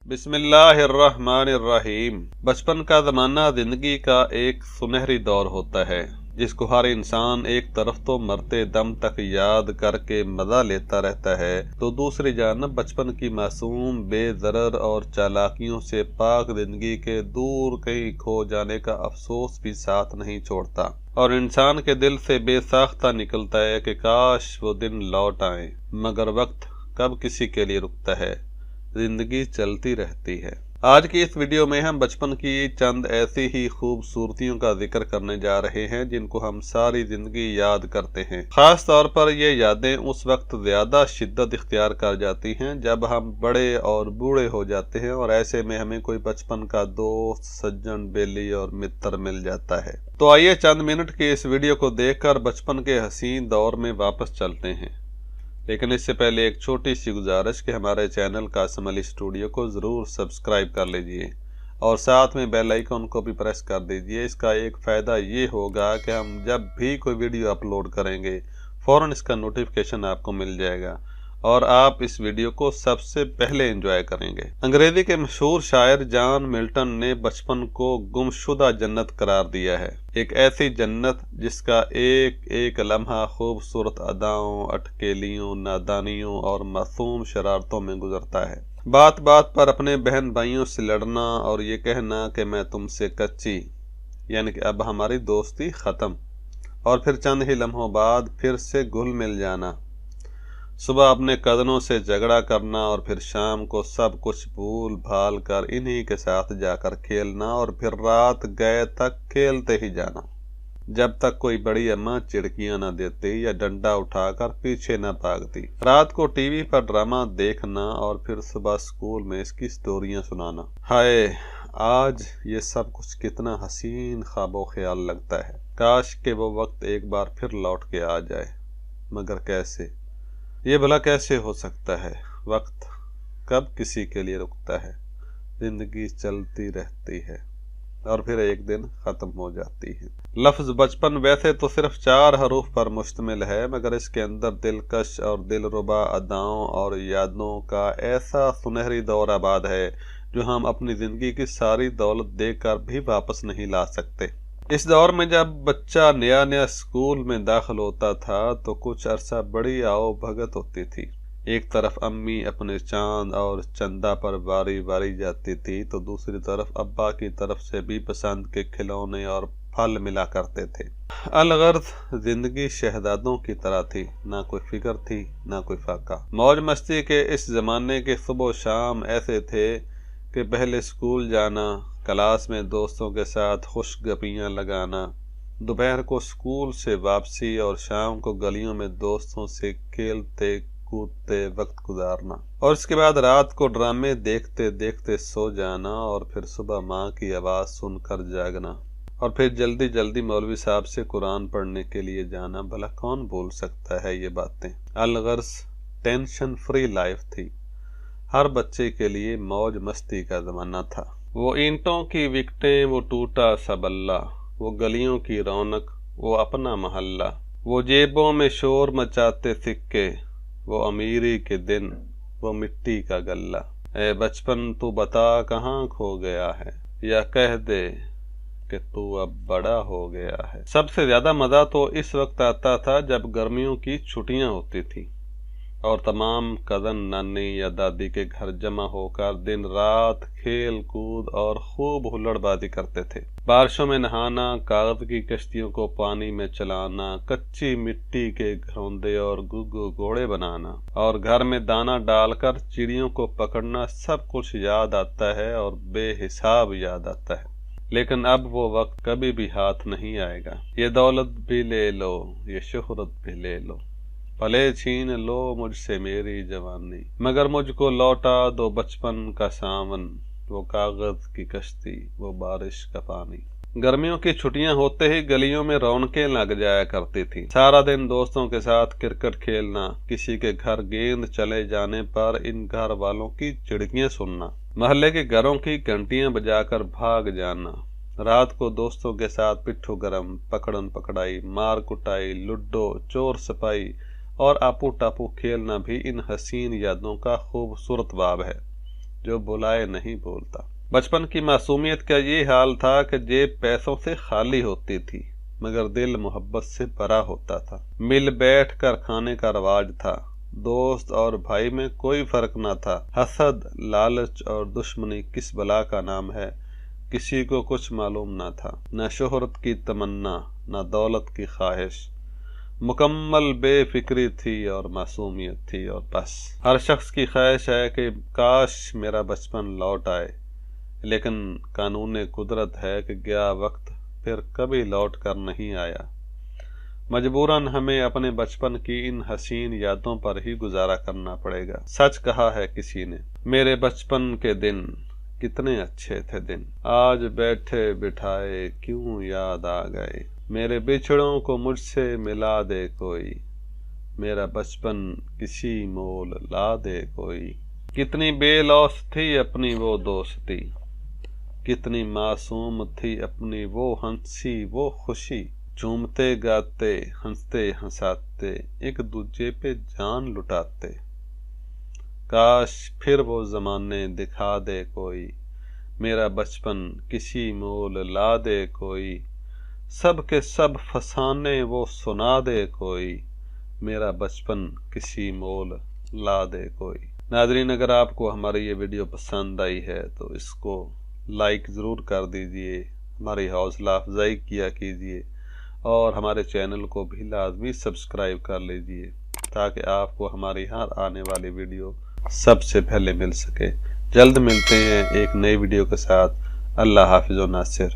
बिस्मिल्लाहिर्रहमानिर्रहीम। बचपन का ज़माना ज़िंदगी का एक सुनहरी दौर होता है जिसको हर इंसान एक तरफ तो मरते दम तक याद करके मज़ा लेता रहता है, तो दूसरी जानब बचपन की मासूम बेज़रर और चालाकियों से पाक ज़िंदगी के दूर कहीं खो जाने का अफसोस भी साथ नहीं छोड़ता और इंसान के दिल से बेसाख्ता निकलता है कि काश वो दिन लौट आए। मगर वक्त कब किसी के लिए रुकता है, जिंदगी चलती रहती है। आज की इस वीडियो में हम बचपन की चंद ऐसी ही खूबसूरतियों का जिक्र करने जा रहे हैं जिनको हम सारी जिंदगी याद करते हैं। खास तौर पर ये यादें उस वक्त ज्यादा शिद्दत इख्तियार कर जाती हैं जब हम बड़े और बूढ़े हो जाते हैं और ऐसे में हमें कोई बचपन का दोस्त, सज्जन, बेली और मित्र मिल जाता है। तो आइए चंद मिनट के इस वीडियो को देखकर बचपन के हसीन दौर में वापस चलते हैं। लेकिन इससे पहले एक छोटी सी गुजारिश कि हमारे चैनल कासिम अली स्टूडियो को ज़रूर सब्सक्राइब कर लीजिए और साथ में बेल आइकन को भी प्रेस कर दीजिए। इसका एक फ़ायदा ये होगा कि हम जब भी कोई वीडियो अपलोड करेंगे फ़ौरन इसका नोटिफिकेशन आपको मिल जाएगा और आप इस वीडियो को सबसे पहले एंजॉय करेंगे। अंग्रेजी के मशहूर शायर जॉन मिल्टन ने बचपन को गुमशुदा जन्नत करार दिया है, एक ऐसी जन्नत जिसका एक एक लम्हा खूबसूरत अदाओं, अटकेलियों, नादानियों और मासूम शरारतों में गुजरता है। बात बात पर अपने बहन भाइयों से लड़ना और ये कहना कि मैं तुमसे कच्ची, यानी कि अब हमारी दोस्ती ख़त्म, और फिर चंद ही लम्हों बाद फिर से घुल मिल जाना। सुबह अपने कज़नों से झगड़ा करना और फिर शाम को सब कुछ भूल भाल कर इन्हीं के साथ जाकर खेलना और फिर रात गए तक खेलते ही जाना जब तक कोई बड़ी अम्मा चिड़कियां न देती या डंडा उठाकर पीछे न भागती। रात को टीवी पर ड्रामा देखना और फिर सुबह स्कूल में इसकी स्टोरियां सुनाना। हाय, आज ये सब कुछ कितना हसीन ख्वाबो ख्याल लगता है। काश के वो वक्त एक बार फिर लौट के आ जाए, मगर कैसे? ये भला कैसे हो सकता है? वक्त कब किसी के लिए रुकता है, जिंदगी चलती रहती है और फिर एक दिन ख़त्म हो जाती है। लफ्ज़ बचपन वैसे तो सिर्फ 4 हरूफ पर मुश्तमिल है, मगर इसके अंदर दिलकश और दिलरुबा अदाओं और यादों का ऐसा सुनहरी दौर आबाद है जो हम अपनी ज़िंदगी की सारी दौलत देकर भी वापस नहीं ला सकते। इस दौर में जब बच्चा नया नया स्कूल में दाखिल होता था तो कुछ अरसा बड़ी आओ भगत होती थी। एक तरफ अम्मी अपने चांद और चंदा पर बारी बारी जाती थी तो दूसरी तरफ अब्बा की तरफ से भी पसंद के खिलौने और फल मिला करते थे। अलगर्ज जिंदगी शहजादों की तरह थी, ना कोई फिक्र थी ना कोई फाका। मौज मस्ती के इस जमाने के सुबह शाम ऐसे थे कि पहले स्कूल जाना, क्लास में दोस्तों के साथ खुशगपियाँ लगाना, दोपहर को स्कूल से वापसी और शाम को गलियों में दोस्तों से खेलते कूदते वक्त गुजारना, और इसके बाद रात को ड्रामे देखते देखते सो जाना और फिर सुबह माँ की आवाज़ सुनकर जागना और फिर जल्दी जल्दी मौलवी साहब से कुरान पढ़ने के लिए जाना। भला कौन भूल सकता है ये बातें? अलगर्ज टेंशन फ्री लाइफ थी। हर बच्चे के लिए मौज मस्ती का ज़माना था। वो ईंटों की विकटें, वो टूटा सा बल्ला, वो गलियों की रौनक, वो अपना महल्ला, वो जेबों में शोर मचाते सिक्के, वो अमीरी के दिन, वो मिट्टी का गल्ला। ए बचपन तू बता कहाँ खो गया है, या कह दे कि तू अब बड़ा हो गया है। सबसे ज़्यादा मज़ा तो इस वक्त आता था जब गर्मियों की छुट्टियाँ होती थी और तमाम कज़न नानी या दादी के घर जमा होकर दिन रात खेल कूद और खूब हुल्लड़बाजी करते थे। बारिशों में नहाना, कागज की कश्तियों को पानी में चलाना, कच्ची मिट्टी के घरौंदे और गुग्गू घोड़े बनाना और घर में दाना डालकर चिड़ियों को पकड़ना, सब कुछ याद आता है और बेहिसाब याद आता है। लेकिन अब वो वक्त कभी भी हाथ नहीं आएगा। ये दौलत भी ले लो, ये शोहरत भी ले लो, भले छीन लो मुझसे मेरी जवानी, मगर मुझको लौटा दो बचपन का सावन, वो कागज की कश्ती, वो बारिश का पानी। गर्मियों की छुट्टियां होते ही गलियों में रौनकें लग जाया करती थी। सारा दिन दोस्तों के साथ क्रिकेट खेलना, किसी के घर गेंद चले जाने पर इन घर वालों की चिड़कियां सुनना, मोहल्ले के घरों की घंटियां बजाकर भाग जाना, रात को दोस्तों के साथ पिट्ठू गरम, पकड़न पकड़ाई, मार कुटाई, लूडो, चोर सिपाही और आपू टापू खेलना भी इन हसीन यादों का खूबसूरत बाब है जो बुलाए नहीं बोलता। बचपन की मासूमियत का ये हाल था कि जेब पैसों से खाली होती थी मगर दिल मोहब्बत से भरा होता था। मिल बैठ कर खाने का रवाज था। दोस्त और भाई में कोई फर्क न था। हसद, लालच और दुश्मनी किस बला का नाम है, किसी को कुछ मालूम न था। न शोहरत की तमन्ना, न दौलत की ख्वाहिश, मुकम्मल बेफिक्री थी और मासूमियत थी। और बस हर शख्स की ख्वाहिश है कि काश मेरा बचपन लौट आए, लेकिन कानून कुदरत है कि गया वक्त फिर कभी लौट कर नहीं आया। मजबूरन हमें अपने बचपन की इन हसीन यादों पर ही गुजारा करना पड़ेगा। सच कहा है किसी ने, मेरे बचपन के दिन कितने अच्छे थे दिन, आज बैठे बिठाए क्यों याद आ गए। मेरे बिछड़ों को मुझसे मिला दे कोई, मेरा बचपन किसी मोल ला दे कोई। कितनी बेलौस थी अपनी वो दोस्ती, कितनी मासूम थी अपनी वो हंसी वो खुशी। झूमते गाते हंसते हंसाते एक दूजे पे जान लुटाते। काश फिर वो जमाने दिखा दे कोई, मेरा बचपन किसी मोल ला दे कोई। सब के सब फसाने वो सुना दे कोई, मेरा बचपन किसी मोल ला दे कोई। नाज़रीन, अगर आपको हमारी ये वीडियो पसंद आई है तो इसको लाइक ज़रूर कर दीजिए, हमारी हौसला अफजाई किया कीजिए और हमारे चैनल को भी लाजमी सब्सक्राइब कर लीजिए ताकि आपको हमारी हर आने वाली वीडियो सबसे पहले मिल सके। जल्द मिलते हैं एक नई वीडियो के साथ। अल्लाह हाफिज़ व नासिर।